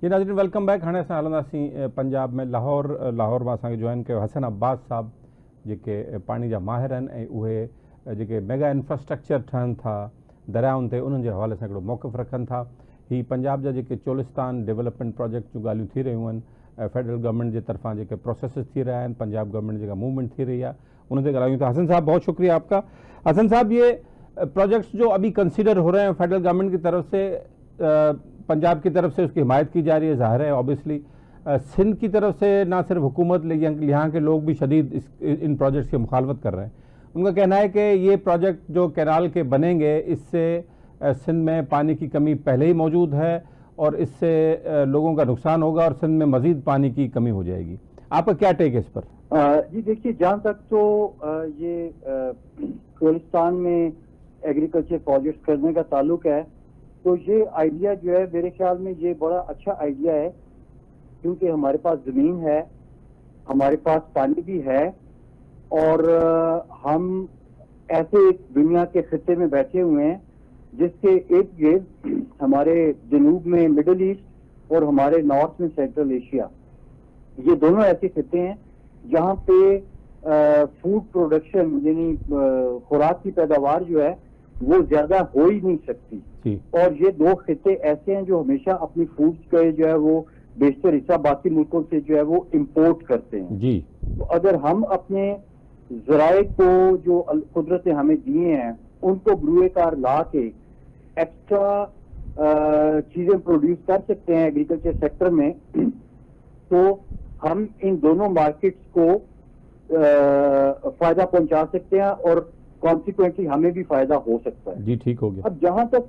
जी नाज़रीन welcome back. हाणे असां हलंदासीं पंजाब में लाहौर मां असांखे जॉइन कयो हसन अब्बास साहब जेके पाणी जा माहिर आहिनि ऐं उहे जेके मेगा इंफ्रास्ट्रक्चर ठहनि था दरियाउनि ते उन्हनि जे हवाले सां हिकिड़ो मौक़िफ़ रखनि था। ही पंजाब जा जेके चोलिस्तान डेवलपमेंट प्रोजेक्ट जूं ॻाल्हियूं थी रहियूं आहिनि फेडरल गवर्नमेंट जे तरफ़ां जेके प्रोसेसिस थी रहा आहिनि, पंजाब गवर्नमेंट जेका मूवमेंट थी रही है उन ते ॻाल्हायूं था। हसन साहब बहुत शुक्रिया आपका। हसन साहब ये प्रोजेक्ट्स जो अभी कंसिडर हो रहे हैं फेडरल गवर्नमेंट की तरफ से, पंजाब की तरफ से उसकी हिमायत की जा रही है, ज़ाहिर है ऑब्वियसली सिंध की तरफ से ना सिर्फ हुकूमत यहाँ के लोग भी शदीद इन प्रोजेक्ट्स की मुखालफत कर रहे हैं। उनका कहना है कि ये प्रोजेक्ट जो कैनाल के बनेंगे इससे सिंध में पानी की कमी पहले ही मौजूद है और इससे लोगों का नुकसान होगा और सिंध में मज़ीद पानी की कमी हो जाएगी। आपका क्या टेक है इस पर? जी देखिए, जहाँ तक तो ये कोलिस्तान में एग्रीकल्चर प्रोजेक्ट करने का ताल्लुक है, तो ये आइडिया जो है मेरे ख्याल में ये बड़ा अच्छा आइडिया है, क्योंकि हमारे पास ज़मीन है, हमारे पास पानी भी है और हम ऐसे एक दुनिया के खित्ते में बैठे हुए हैं जिसके इर्द गिर्द हमारे जनूब में मिडिल ईस्ट और हमारे नॉर्थ में सेंट्रल एशिया, ये दोनों ऐसे खित्ते हैं जहाँ पे फूड प्रोडक्शन यानी खुराक की पैदावार जो है वो ज्यादा हो ही नहीं सकती। और ये दो खित्ते ऐसे हैं जो हमेशा अपनी फूड के जो है वो बेशतर हिस्सा बाकी मुल्कों से जो है वो इंपोर्ट करते हैं जी। तो अगर हम अपने ज़राए को जो कुदरत ने हमें दिए हैं उनको ब्रुए कार ला के एक्स्ट्रा चीजें प्रोड्यूस कर सकते हैं एग्रीकल्चर सेक्टर में, तो हम इन दोनों मार्केट्स को फायदा पहुंचा सकते हैं और कॉन्सिक्वेंटली हमें भी फायदा हो सकता है। जी ठीक हो गया। अब जहां तक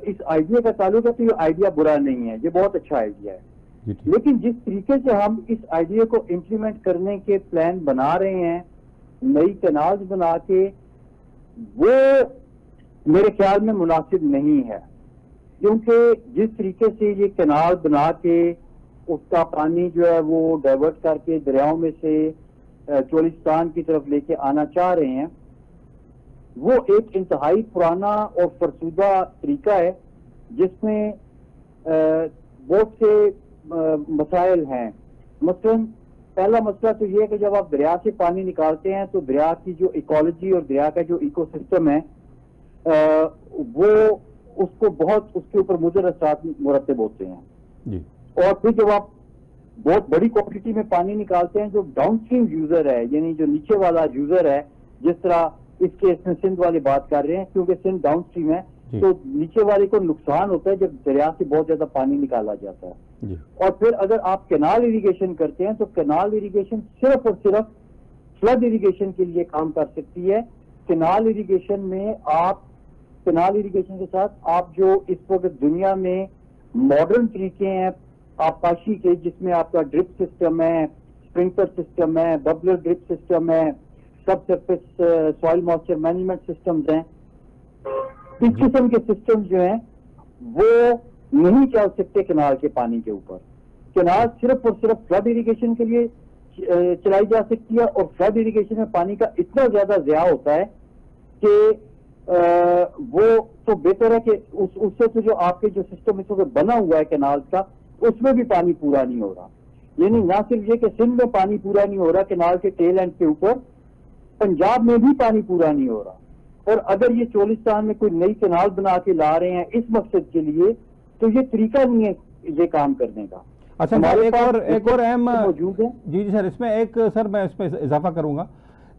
इस आइडिया का ताल्लुक है तो ये आइडिया बुरा नहीं है, ये बहुत अच्छा आइडिया है। लेकिन जिस तरीके से हम इस आइडिया को इम्प्लीमेंट करने के प्लान बना रहे हैं, नई कैनाल्स बना के, वो मेरे ख्याल में मुनासिब नहीं है। क्योंकि जिस तरीके से ये कैनाल बना के उसका पानी जो है वो डाइवर्ट करके दरियाओं में से चोलिस्तान की तरफ लेके आना चाह रहे हैं, वो एक इंतहाई पुराना और फरसुदा तरीका है जिसमें बहुत से मसाइल हैं। मसलन पहला मसला तो ये है कि जब आप दरिया से पानी निकालते हैं तो दरिया की जो इकोलॉजी और दरिया का जो इकोसिस्टम है वो उसको बहुत उसके ऊपर मुज़र असरात मुरतब होते हैं जी। और फिर जब आप बहुत बड़ी क्वांटिटी में पानी निकालते हैं, जो डाउनस्ट्रीम यूजर है यानी जो नीचे वाला यूजर है, जिस तरह इस केस में सिंध वाली बात कर रहे हैं क्योंकि सिंध डाउनस्ट्रीम है, तो नीचे वाले को नुकसान होता है जब दरिया से बहुत ज्यादा पानी निकाला जाता है जी। और फिर अगर आप कैनाल इरिगेशन करते हैं तो कैनाल इरिगेशन सिर्फ और सिर्फ फ्लड इरिगेशन के लिए काम कर सकती है। कैनाल इरिगेशन में आप कैनाल इरिगेशन के साथ आप जो इस वक्त दुनिया में मॉडर्न तरीके हैं आबपाशी के, जिसमें आपका ड्रिप सिस्टम है, स्प्रिंकलर सिस्टम है, बबलर ड्रिप सिस्टम है, सब surface soil moisture management systems हैं, इस किस्म के सिस्टम जो हैं वो नहीं चल सकते कैनाल के पानी के ऊपर। कैनाल सिर्फ और सिर्फ फ्लड इरिगेशन के लिए चलाई जा सकती है और फ्लड इरिगेशन में पानी का इतना ज्यादा ज़या होता है कि वो तो बेहतर है कि उससे तो जो आपके जो सिस्टम इस वक्त बना हुआ है कैनाल का, उसमें भी पानी पूरा नहीं हो रहा। यानी ना सिर्फ ये कि सिंध में पानी पूरा नहीं हो रहा कैनाल के टेल एंड के ऊपर, पंजाब में भी पानी पूरा नहीं हो रहा। और अगर ये चोलिस्तान में कोई नई कैनाल बना के ला रहे हैं इस मकसद के लिए, तो ये तरीका नहीं है ये काम करने का। अच्छा, एक और अहम मौजूद है जी सर, इसमें एक सर मैं इसमें इजाफा करूंगा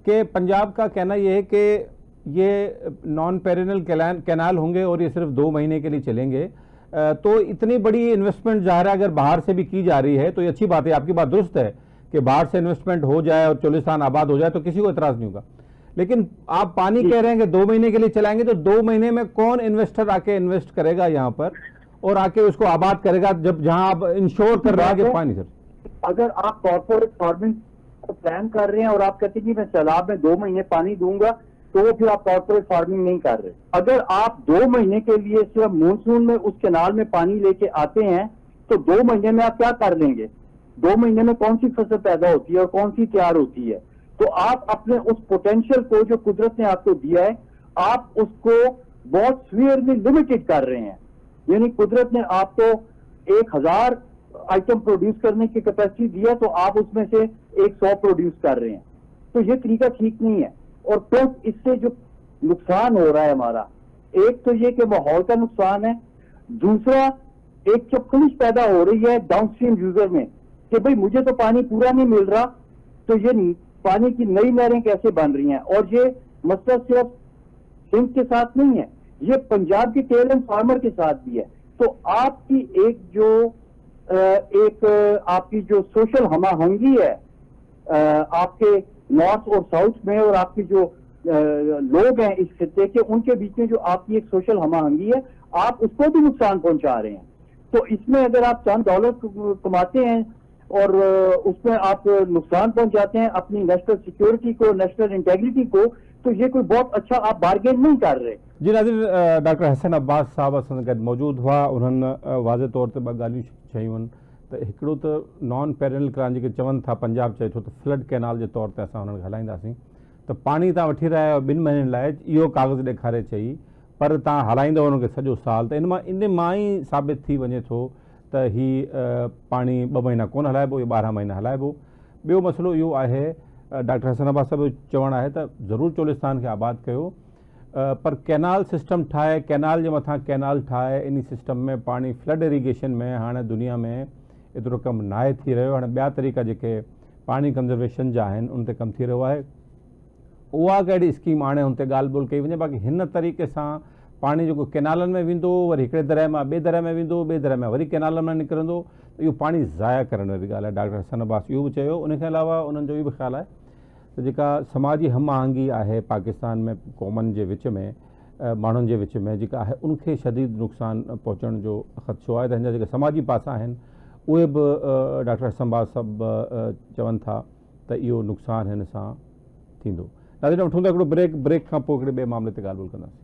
कि पंजाब का कहना यह है कि ये नॉन पेरिनल कैनाल होंगे और ये सिर्फ 2 महीने के लिए चलेंगे, तो इतनी बड़ी इन्वेस्टमेंट ज़ाहिर है अगर बाहर से भी की जा रही है तो ये अच्छी बात है, आपकी बात दुरुस्त है कि बाहर से इन्वेस्टमेंट हो जाए और चोलिस्तान आबाद हो जाए तो किसी को एतराज़ नहीं होगा। लेकिन आप पानी कह रहे हैं कि 2 महीने के लिए चलाएंगे, तो 2 महीने में कौन इन्वेस्टर आके इन्वेस्ट करेगा यहाँ पर और आके उसको आबाद करेगा, जब जहाँ आप इंश्योर कर रहे हैं कि पानी? सर अगर आप कॉर्पोरेट फार्मिंग को प्लान कर रहे हैं और आप कहते हैं कि मैं सैलाब में 2 महीने पानी दूंगा, तो वो फिर आप कॉर्पोरेट फार्मिंग नहीं कर रहे। अगर आप 2 महीने के लिए सिर्फ मानसून में उस कैनाल में पानी लेके आते हैं तो 2 महीने में आप क्या कर लेंगे? 2 महीने में कौन सी फसल पैदा होती है और कौन सी तैयार होती है? तो आप अपने उस पोटेंशियल को जो कुदरत ने आपको दिया है, आप उसको बहुत सीवियरली लिमिटेड कर रहे हैं। यानी कुदरत ने आपको 1000 आइटम प्रोड्यूस करने की कैपेसिटी दिया तो आप उसमें से 100 प्रोड्यूस कर रहे हैं, तो ये तरीका ठीक नहीं है। और प्लस इससे जो नुकसान हो रहा है हमारा, एक तो ये कि माहौल का नुकसान है, दूसरा एक चपकलिश पैदा हो रही है डाउनस्ट्रीम यूजर में कि भाई मुझे तो पानी पूरा नहीं मिल रहा, तो ये पानी की नई नहरें कैसे बन रही हैं। और ये मसला सिर्फ सिंध के साथ नहीं है, ये पंजाब के टेल एंड फार्मर के साथ भी है। तो आपकी आपकी जो सोशल हमाहंगी है आपके नॉर्थ और साउथ में, और आपकी जो लोग हैं इस खित्ते के, उनके बीच में जो आपकी एक सोशल हमाहंगी है, आप उसको भी नुकसान पहुंचा रहे हैं। तो इसमें अगर आप चंद डॉलर कमाते हैं और उसमें आप नुकसान पहुंचाते हैं अपनी नेशनल सिक्योरिटी को, नेशनल इंटेग्रिटी को, तो ये कोई बहुत अच्छा आप बार्गेन नहीं कर रहे। जी नाज़रीन, डॉक्टर हसन अब्बास साहब असां सां गॾु मौजूदु हुआ। उन्हनि वाज़े तौर ते ॿ ॻाल्हियूं चयूं आहिनि त हिकिड़ो त नॉन पेरेनल क्रान जेके चवनि था, पंजाब चए थो त फ्लड कैनाल जे तौर ते असां हुननि खे हलाईंदासीं, त पाणी तव्हां वठी रहिया आहियो 2 महीननि लाइ, इहो कागज़ ॾेखारे चई, पर तव्हां हलाईंदव हुनखे सॼो साल, त इन मां ई साबित थी वञे थो त ही पाणी 2 महीना कोन हलाइबो, इहो 12 महीना हलाइबो। ॿियो मसइलो इहो आहे, डॉक्टर हसन अब्बास साहिब जो चवणु आहे त ज़रूरु चोलिस्तान खे आबाद कयो, पर कैनाल सिस्टम ठाहे, कैनाल जे मथां कैनाल ठाहे, इन सिस्टम में पाणी फ्लड इरीगेशन में हाणे दुनिया में एतिरो कमु नाहे थी रहियो। हाणे ॿिया तरीक़ा जेके पाणी कंजर्वेशन जा आहिनि उन ते कमु थी रहियो आहे, उहा कहिड़ी स्कीम हाणे हुन ते ॻाल्हि ॿोल कई वञे। बाक़ी हिन तरीक़े सां पाणी जेको कैनालनि में वेंदो, वरी हिकिड़े दरिया मां ॿिए दरिया में वेंदो, ॿिए दरिया में वरी कैनाल में निकिरंदो, त इहो पाणी ज़ाया करण वारी ॻाल्हि आहे। डॉक्टर हसन अब्बास इहो बि चयो। उनखे अलावा उन्हनि जो इहो बि ख़्यालु आहे त जेका समाजी हमाहंगी आहे पाकिस्तान में क़ौमनि जे विच में, माण्हुनि जे विच में जेका आहे, उनखे शदीद नुक़सान पहुचण जो ख़दशो आहे। त हिन जा जेके समाजी पासा आहिनि उहे बि डॉक्टर हसन अब्बास साहब चवनि था त इहो नुक़सानु हिन सां थींदो। नाज़रीन, वठूं था हिकिड़ो ब्रेक खां पोइ हिकिड़े ॿिए मामले ते ॻाल्हि ॿोल कंदासीं।